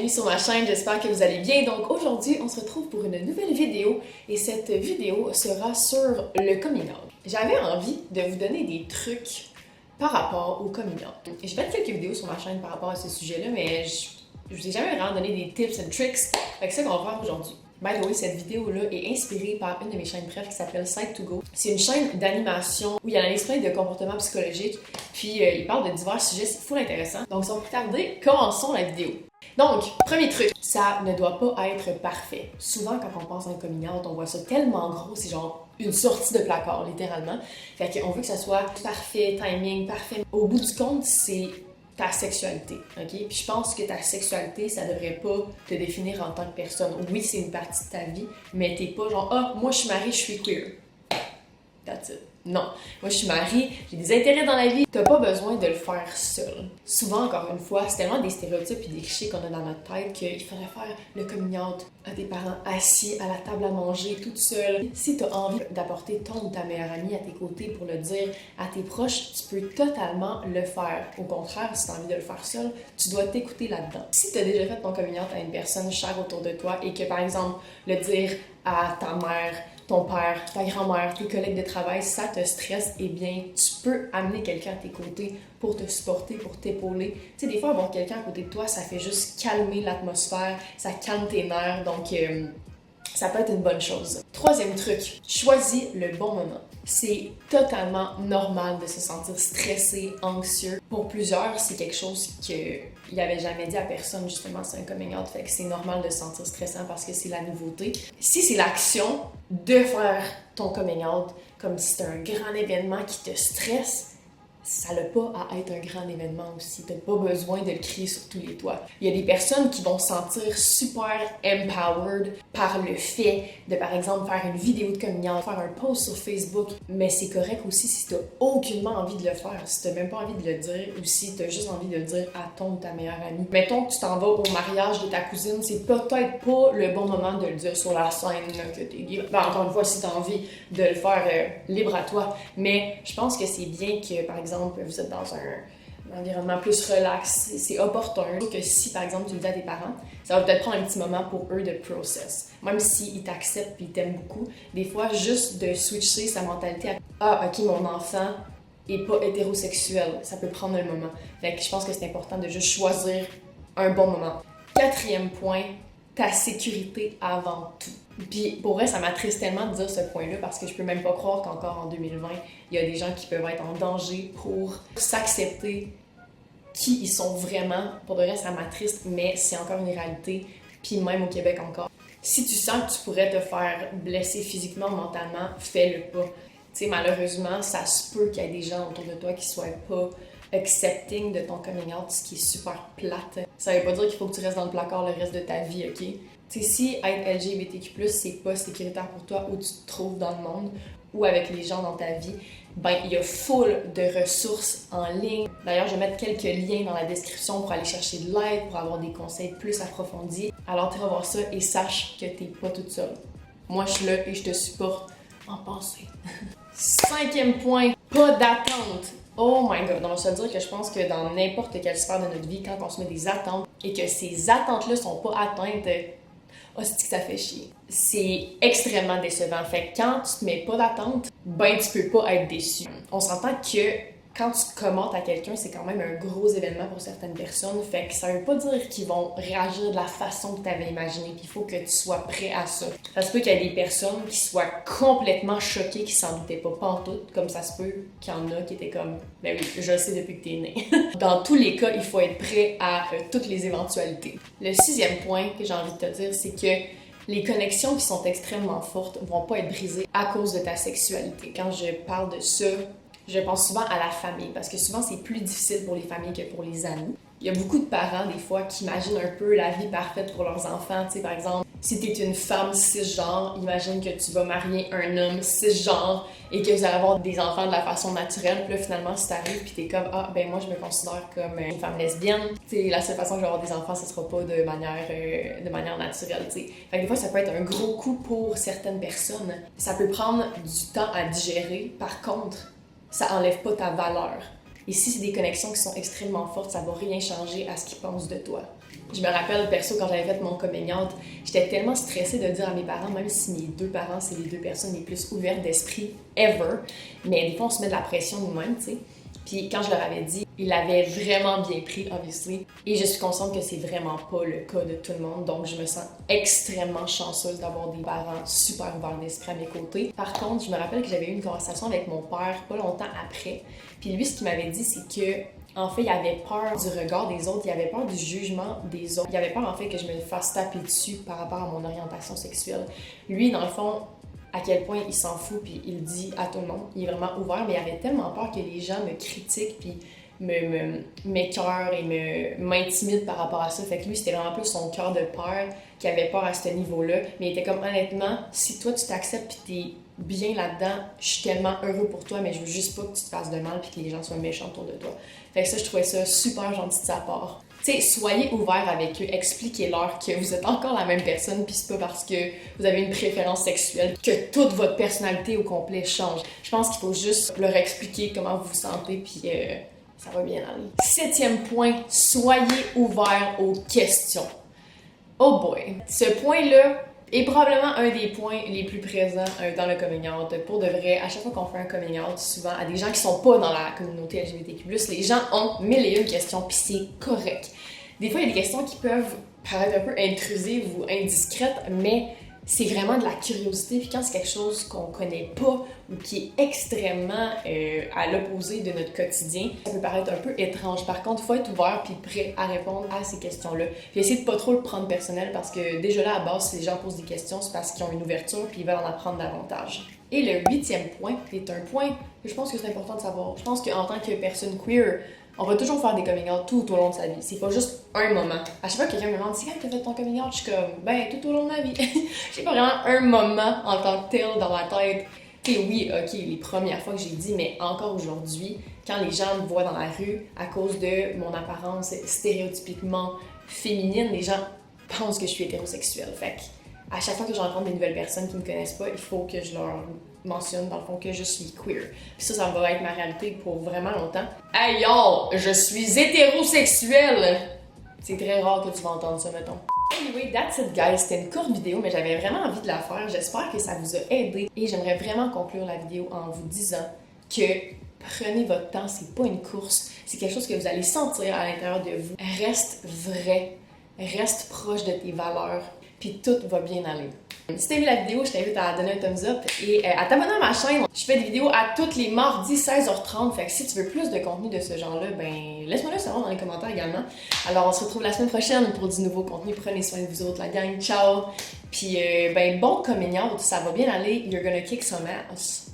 bienvenue sur ma chaîne, j'espère que vous allez bien. Donc aujourd'hui, on se retrouve pour une nouvelle vidéo et cette vidéo sera sur le coming out. J'avais envie de vous donner des trucs par rapport au coming out. J'ai fait quelques vidéos sur ma chaîne par rapport à ce sujet-là, mais je vous ai jamais vraiment donné des tips and tricks. Fait que c'est ça qu'on va faire aujourd'hui. By the way, cette vidéo-là est inspirée par une de mes chaînes préférées qui s'appelle Psych2Go. C'est une chaîne d'animation où il analyse plein de comportements psychologiques, puis il parle de divers sujets, c'est full intéressant. Donc sans plus tarder, commençons la vidéo. Donc, premier truc, ça ne doit pas être parfait. Souvent, quand on pense à un coming out, on voit ça tellement gros, c'est genre une sortie de placard, littéralement. Fait qu'on veut que ça soit parfait, timing, parfait. Au bout du compte, c'est ta sexualité, ok? Puis je pense que ta sexualité, ça devrait pas te définir en tant que personne. Oui, c'est une partie de ta vie, mais t'es pas genre « Ah, moi je suis mariée, je suis queer. » That's it. Non. Moi, je suis mariée, j'ai des intérêts dans la vie. T'as pas besoin de le faire seul. Souvent, encore une fois, c'est tellement des stéréotypes et des clichés qu'on a dans notre tête qu'il faudrait faire le coming out à tes parents assis à la table à manger, toute seule. Si t'as envie d'apporter ton ou ta meilleure amie à tes côtés pour le dire à tes proches, tu peux totalement le faire. Au contraire, si t'as envie de le faire seul, tu dois t'écouter là-dedans. Si t'as déjà fait ton coming out à une personne chère autour de toi et que, par exemple, le dire à ta mère, ton père, ta grand-mère, tes collègues de travail, ça te stresse, eh bien, tu peux amener quelqu'un à tes côtés pour te supporter, pour t'épauler. Tu sais, des fois, avoir quelqu'un à côté de toi, ça fait juste calmer l'atmosphère, ça calme tes nerfs, donc ça peut être une bonne chose. Troisième truc, choisis le bon moment. C'est totalement normal de se sentir stressé, anxieux. Pour plusieurs, c'est quelque chose qu'il n'avait jamais dit à personne, justement, c'est un coming out, fait que c'est normal de se sentir stressant parce que c'est la nouveauté. Si c'est l'action de faire ton coming out, comme si c'était un grand événement qui te stresse, ça n'a pas à être un grand événement aussi. T'as pas besoin de le crier sur tous les toits. Il y a des personnes qui vont se sentir super empowered par le fait de, par exemple, faire une vidéo de coming out, faire un post sur Facebook. Mais c'est correct aussi si t'as aucunement envie de le faire, si t'as même pas envie de le dire ou si t'as juste envie de le dire à ton ou ta meilleure amie. Mettons que tu t'en vas au mariage de ta cousine, c'est peut-être pas le bon moment de le dire sur la scène, là, que t'es libre. Ben, encore une fois, si t'as envie de le faire libre à toi. Mais je pense que c'est bien que, par exemple, vous êtes dans un environnement plus relax, c'est opportun. Que si, par exemple, tu le dis à tes parents, ça va peut-être prendre un petit moment pour eux de process. Même s'ils t'acceptent et ils t'aiment beaucoup, des fois, juste de switcher sa mentalité à « Ah, ok, mon enfant est pas hétérosexuel », ça peut prendre un moment. Fait que je pense que c'est important de juste choisir un bon moment. Quatrième point, ta sécurité avant tout. Puis pour vrai, ça m'attriste tellement de dire ce point-là parce que je peux même pas croire qu'encore en 2020, il y a des gens qui peuvent être en danger pour s'accepter qui ils sont vraiment. Pour de vrai, ça m'attriste, mais c'est encore une réalité. Puis même au Québec encore. Si tu sens que tu pourrais te faire blesser physiquement, mentalement, fais-le pas. Tu sais, malheureusement, ça se peut qu'il y ait des gens autour de toi qui soient pas accepting de ton coming out, ce qui est super plate. Ça veut pas dire qu'il faut que tu restes dans le placard le reste de ta vie, ok? Tu sais, si être LGBTQ+, c'est pas sécuritaire pour toi où tu te trouves dans le monde ou avec les gens dans ta vie, ben il y a full de ressources en ligne. D'ailleurs, je vais mettre quelques liens dans la description pour aller chercher de l'aide, pour avoir des conseils plus approfondis. Alors, tu vas voir ça et sache que t'es pas toute seule. Moi, je suis là et je te supporte en pensée. Cinquième point, pas d'attente. Oh my god, on va se dire que je pense que dans n'importe quelle sphère de notre vie, quand on se met des attentes et que ces attentes-là sont pas atteintes, c'est que ça fait chier. C'est extrêmement décevant. Fait que quand tu te mets pas d'attente, ben tu peux pas être déçu. On s'entend que quand tu commentes à quelqu'un, c'est quand même un gros événement pour certaines personnes. Fait que ça veut pas dire qu'ils vont réagir de la façon que tu avais imaginé. Puis il faut que tu sois prêt à ça. Ça se peut qu'il y ait des personnes qui soient complètement choquées, qui s'en doutaient pas pantoute, comme ça se peut qu'il y en a qui étaient comme « Ben oui, je le sais depuis que t'es né. » Dans tous les cas, il faut être prêt à toutes les éventualités. Le sixième point que j'ai envie de te dire, c'est que les connexions qui sont extrêmement fortes vont pas être brisées à cause de ta sexualité. Quand je parle de ça, je pense souvent à la famille, parce que souvent c'est plus difficile pour les familles que pour les amis. Il y a beaucoup de parents, des fois, qui imaginent un peu la vie parfaite pour leurs enfants. Tu sais, par exemple, si t'es une femme cisgenre, imagine que tu vas marier un homme cisgenre et que vous allez avoir des enfants de la façon naturelle. Puis là, finalement, si t'arrives puis t'es comme « Ah, ben moi, je me considère comme une femme lesbienne. » Tu sais, la seule façon que je vais avoir des enfants, ce sera pas de manière naturelle, tu sais. Fait que des fois, ça peut être un gros coup pour certaines personnes. Ça peut prendre du temps à digérer. Par contre, ça enlève pas ta valeur. Et si c'est des connexions qui sont extrêmement fortes, ça va rien changer à ce qu'ils pensent de toi. Je me rappelle, perso, quand j'avais fait mon coming out, j'étais tellement stressée de dire à mes parents, même si mes deux parents, c'est les deux personnes les plus ouvertes d'esprit ever, mais des fois, on se met de la pression nous-mêmes, tu sais. Puis quand je leur avais dit, ils l'avaient vraiment bien pris, obviously. Et je suis consciente que c'est vraiment pas le cas de tout le monde. Donc je me sens extrêmement chanceuse d'avoir des parents super ouverts d'esprit à mes côtés. Par contre, je me rappelle que j'avais eu une conversation avec mon père pas longtemps après. Puis lui, ce qu'il m'avait dit, c'est que en fait, il avait peur du regard des autres, il avait peur du jugement des autres. Il avait peur, en fait, que je me fasse taper dessus par rapport à mon orientation sexuelle. Lui, dans le fond, à quel point il s'en fout, puis il le dit à tout le monde. Il est vraiment ouvert, mais il avait tellement peur que les gens me critiquent, puis m'écœurent et m'intimident par rapport à ça. Fait que lui, c'était vraiment plus son cœur de peur qui avait peur à ce niveau-là. Mais il était comme, honnêtement, si toi, tu t'acceptes puis t'es bien là-dedans, je suis tellement heureux pour toi, mais je veux juste pas que tu te fasses de mal puis que les gens soient méchants autour de toi. Fait que ça, je trouvais ça super gentil de sa part. Tu sais, soyez ouverts avec eux, expliquez-leur que vous êtes encore la même personne, puis c'est pas parce que vous avez une préférence sexuelle que toute votre personnalité au complet change. Je pense qu'il faut juste leur expliquer comment vous vous sentez, puis ça va bien aller. 7e point, soyez ouverts aux questions. Oh boy! Ce point-là est probablement un des points les plus présents dans le coming out. Pour de vrai, à chaque fois qu'on fait un coming out, souvent à des gens qui sont pas dans la communauté LGBTQ+, les gens ont 1001 questions, puis c'est correct. Des fois, il y a des questions qui peuvent paraître un peu intrusives ou indiscrètes, mais c'est vraiment de la curiosité. Puis quand c'est quelque chose qu'on connaît pas ou qui est extrêmement à l'opposé de notre quotidien, ça peut paraître un peu étrange. Par contre, il faut être ouvert puis prêt à répondre à ces questions-là. Puis essayer de pas trop le prendre personnel parce que déjà là, à base, si les gens posent des questions, c'est parce qu'ils ont une ouverture puis ils veulent en apprendre davantage. Et le 8e point est un point que je pense que c'est important de savoir. Je pense qu'en tant que personne queer, on va toujours faire des coming out tout au long de sa vie. C'est pas juste un moment. À chaque fois que quelqu'un me demande « C'est quand tu as fait ton coming out? » Je suis comme « Ben, tout au long de ma vie. » J'ai pas vraiment un moment en tant que tel dans ma tête. Tu sais, oui, ok, les premières fois que j'ai dit, mais encore aujourd'hui, quand les gens me voient dans la rue à cause de mon apparence stéréotypiquement féminine, les gens pensent que je suis hétérosexuelle. Fait que à chaque fois que je rencontre des nouvelles personnes qui me connaissent pas, il faut que je leur mentionne dans le fond que je suis queer. Puis ça va être ma réalité pour vraiment longtemps. Hey yo, je suis hétérosexuelle! C'est très rare que tu vas entendre ça, mettons. Anyway, that's it guys, c'était une courte vidéo, mais j'avais vraiment envie de la faire. J'espère que ça vous a aidé et j'aimerais vraiment conclure la vidéo en vous disant que prenez votre temps, c'est pas une course, c'est quelque chose que vous allez sentir à l'intérieur de vous. Reste vrai, reste proche de tes valeurs, puis tout va bien aller. Si t'as aimé la vidéo, je t'invite à donner un thumbs up et à t'abonner à ma chaîne. Je fais des vidéos à tous les mardis 16h30, fait que si tu veux plus de contenu de ce genre-là, ben laisse-moi le savoir dans les commentaires également. Alors on se retrouve la semaine prochaine pour du nouveau contenu. Prenez soin de vous autres, la gang. Ciao! Puis ben bon coming out, ça va bien aller. You're gonna kick some ass.